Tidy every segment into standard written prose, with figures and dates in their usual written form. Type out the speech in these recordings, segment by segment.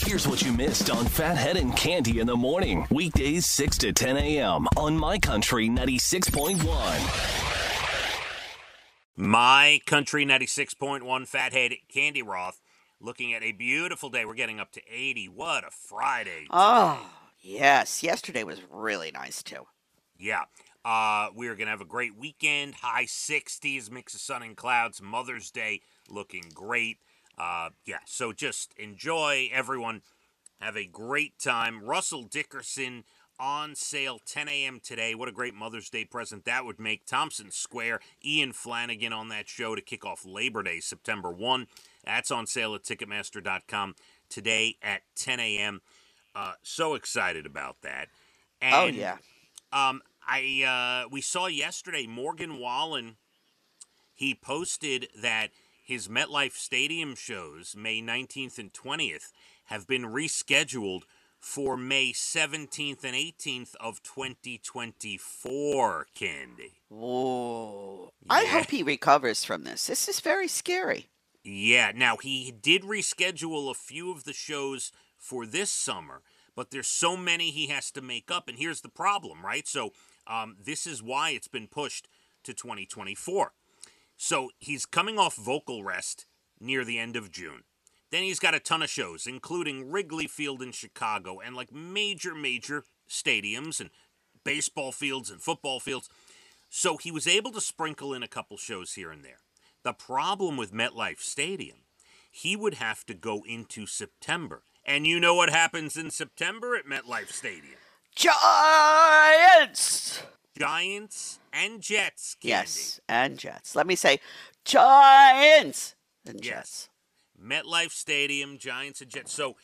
Here's what you missed on Phathead and Cande in the morning. Weekdays 6 to 10 a.m. on My Country 96.1. My Country 96.1, Phathead, Cande Roth, looking at a beautiful day. We're getting up to 80. What a Friday today. Oh, yes. Yesterday was really nice, too. Yeah. We're going to have a great weekend. High 60s, mix of sun and clouds. Mother's Day looking great. So just enjoy, everyone. Have a great time. Russell Dickerson on sale 10 a.m. today. What a great Mother's Day present that would make. Thompson Square, Ian Flanagan on that show to kick off Labor Day, September 1. That's on sale at Ticketmaster.com today at 10 a.m. So excited about that. And, we saw yesterday Morgan Wallen, he posted that his MetLife Stadium shows, May 19th and 20th, have been rescheduled for May 17th and 18th of 2024, Cande. Whoa. Yeah. I hope he recovers from this. This is very scary. Yeah, now he did reschedule a few of the shows for this summer, but there's so many he has to make up, and here's the problem, right? So this is why it's been pushed to 2024. So he's coming off vocal rest near the end of June. Then he's got a ton of shows, including Wrigley Field in Chicago and like major stadiums and baseball fields and football fields. So he was able to sprinkle in a couple shows here and there. The problem with MetLife Stadium, he would have to go into September. And you know what happens in September at MetLife Stadium? Giants! Giants and Jets, Cande. Yes, and Jets. Let me say Giants and Jets. Yes. MetLife Stadium, Giants and Jets. So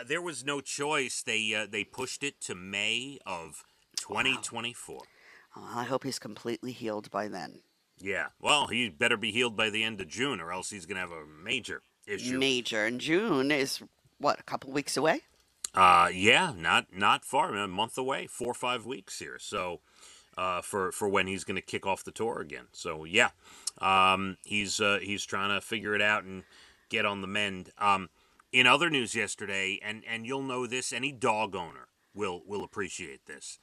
there was no choice. They pushed it to May of 2024. Wow. I hope he's completely healed by then. Yeah. Well, he better be healed by the end of June, or else he's going to have a major issue. Major. And June is, what, a couple weeks away? Yeah, not far. A month away, 4 or 5 weeks here. So for when he's going to kick off the tour again. So, yeah, he's trying to figure it out and get on the mend. In other news yesterday, and you'll know this, any dog owner will appreciate this.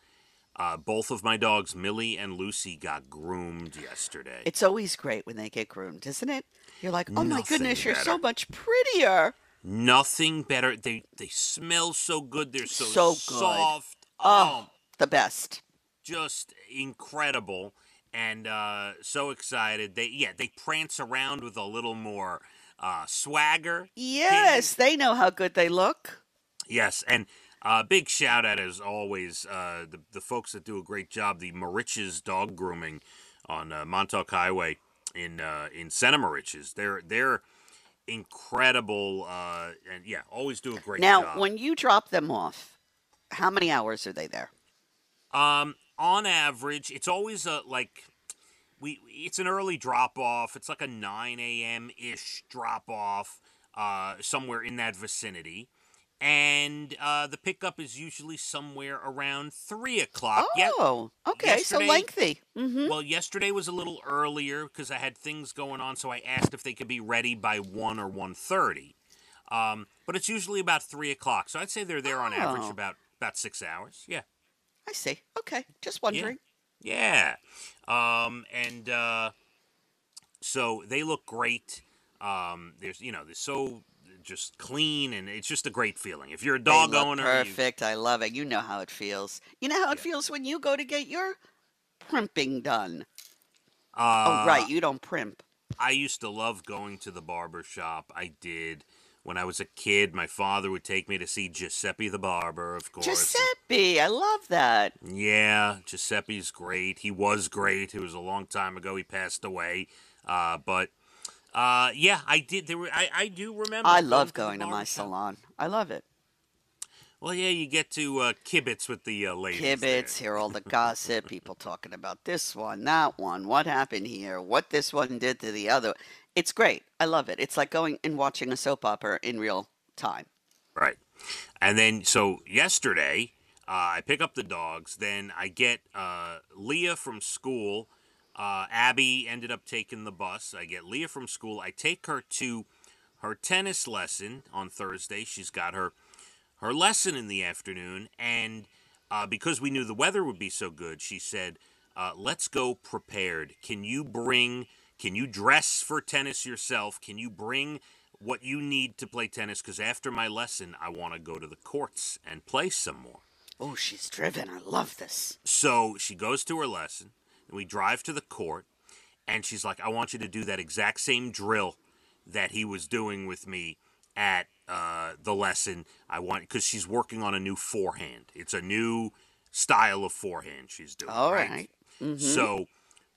Both of my dogs, Millie and Lucy, got groomed yesterday. It's always great when they get groomed, isn't it? You're like, oh my goodness, you're better. so much prettier. Nothing better. They smell so good. They're so good. soft. Oh, the best. Just incredible. And so excited. They prance around with a little more swagger. Yes, they know how good they look. Yes, and big shout out as always, the folks that do a great job, the Moriches Dog Grooming on Montauk Highway in Santa Moriches. They're incredible, and yeah, always do a great job. Now, when you drop them off, how many hours are they there? On average, it's always it's an early drop off. It's like a 9 a.m. ish drop off, somewhere in that vicinity. And the pickup is usually somewhere around 3 o'clock. Oh, okay, so lengthy. Mm-hmm. Well, yesterday was a little earlier because I had things going on, so I asked if they could be ready by 1 or 1:30. But it's usually about 3 o'clock, so I'd say they're there on average about 6 hours. Yeah. I see. Okay, just wondering. Yeah. So they look great. They're so just clean, and it's just a great feeling. If you're a dog owner, perfect. I love it. You know how it feels. You know how it feels when you go to get your primping done. Oh, right. You don't primp. I used to love going to the barber shop. I did. When I was a kid, my father would take me to see Giuseppe the barber, of course. Giuseppe, I love that. Yeah, Giuseppe's great. He was great. It was a long time ago. He passed away. But I did. I do remember. I love going to my salon. I love it. Well, yeah, you get to kibitz with the ladies. Kibitz, hear all the gossip, people talking about this one, that one, what happened here, what this one did to the other. It's great. I love it. It's like going and watching a soap opera in real time. Right. And then, so yesterday, I pick up the dogs. Then I get Leah from school. Abby ended up taking the bus. I get Leah from school. I take her to her tennis lesson on Thursday. She's got her her lesson in the afternoon, and because we knew the weather would be so good, she said, let's go prepared. Can you dress for tennis yourself? Can you bring what you need to play tennis? Because after my lesson, I want to go to the courts and play some more. Oh, she's driven. I love this. So she goes to her lesson, and we drive to the court, and she's like, I want you to do that exact same drill that he was doing with me at the lesson. Because she's working on a new forehand. It's a new style of forehand she's doing. All right. Mm-hmm. So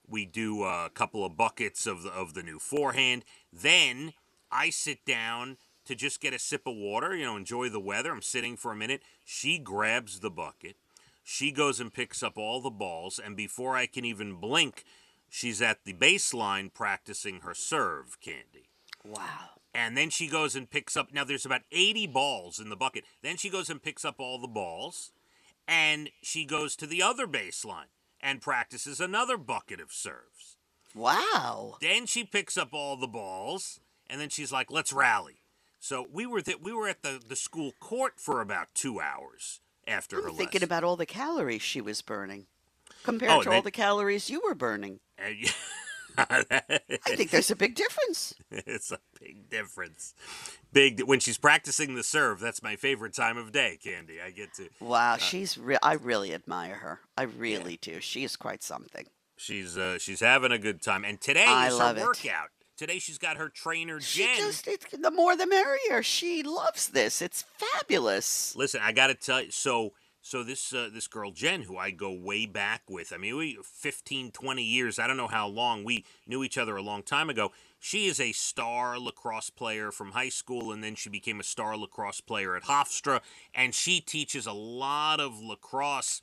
we do a couple of buckets of the new forehand. Then I sit down to just get a sip of water, enjoy the weather. I'm sitting for a minute. She grabs the bucket. She goes and picks up all the balls, and before I can even blink, she's at the baseline practicing her serve, Candy. Wow. And then she goes and picks up, now there's about 80 balls in the bucket. Then she goes and picks up all the balls, and she goes to the other baseline and practices another bucket of serves. Wow. Then she picks up all the balls, and then she's like, let's rally. So we were at the school court for about 2 hours after her lesson. Thinking about all the calories she was burning compared to all the calories you were burning. I think there's a big difference. It's a big difference. When she's practicing the serve, that's my favorite time of day, Candy. I get to. Wow, I really admire her. I really do. She is quite something. She's having a good time, and today is her workout. Today she's got her trainer, Jen. The more the merrier. She loves this. It's fabulous. Listen, I got to tell you, so this girl, Jen, who I go way back with, I mean, we 15, 20 years, I don't know how long, we knew each other a long time ago. She is a star lacrosse player from high school, and then she became a star lacrosse player at Hofstra, and she teaches a lot of lacrosse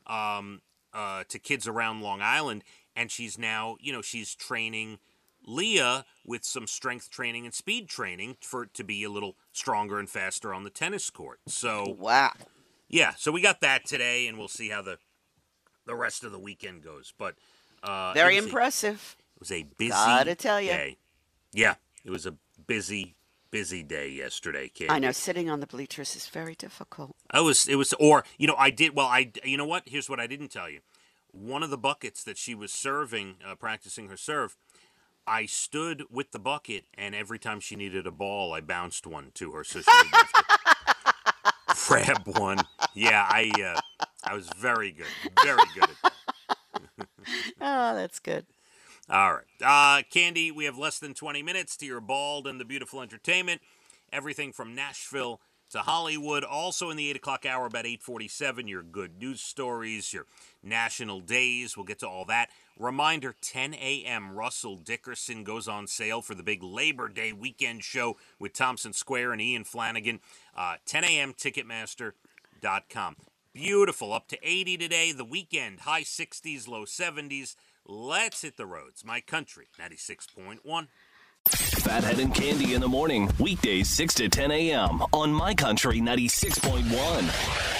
to kids around Long Island, and she's now, she's training Leah with some strength training and speed training to be a little stronger and faster on the tennis court. So wow. Yeah, so we got that today, and we'll see how the rest of the weekend goes. But very impressive. It was a busy Gotta tell you. day. Yeah, it was a busy day yesterday, Kate. I know, sitting on the bleachers is very difficult. You know what? Here's what I didn't tell you. One of the buckets that she was serving, practicing her serve, I stood with the bucket, and every time she needed a ball, I bounced one to her, so she would have to grab one. Yeah, I was very good at that. Oh, that's good. All right. Candy, we have less than 20 minutes to your Bald and the Beautiful entertainment. Everything from Nashville to Hollywood. Also in the 8 o'clock hour, about 8:47, your good news stories, your national days. We'll get to all that. Reminder, 10 a.m., Russell Dickerson goes on sale for the big Labor Day weekend show with Thompson Square and Ian Flanagan. 10 a.m., Ticketmaster.com. Beautiful. Up to 80 today. The weekend, high 60s, low 70s. Let's hit the roads. My Country, 96.1. Phathead and Cande in the morning. Weekdays 6 to 10 a.m. on My Country 96.1.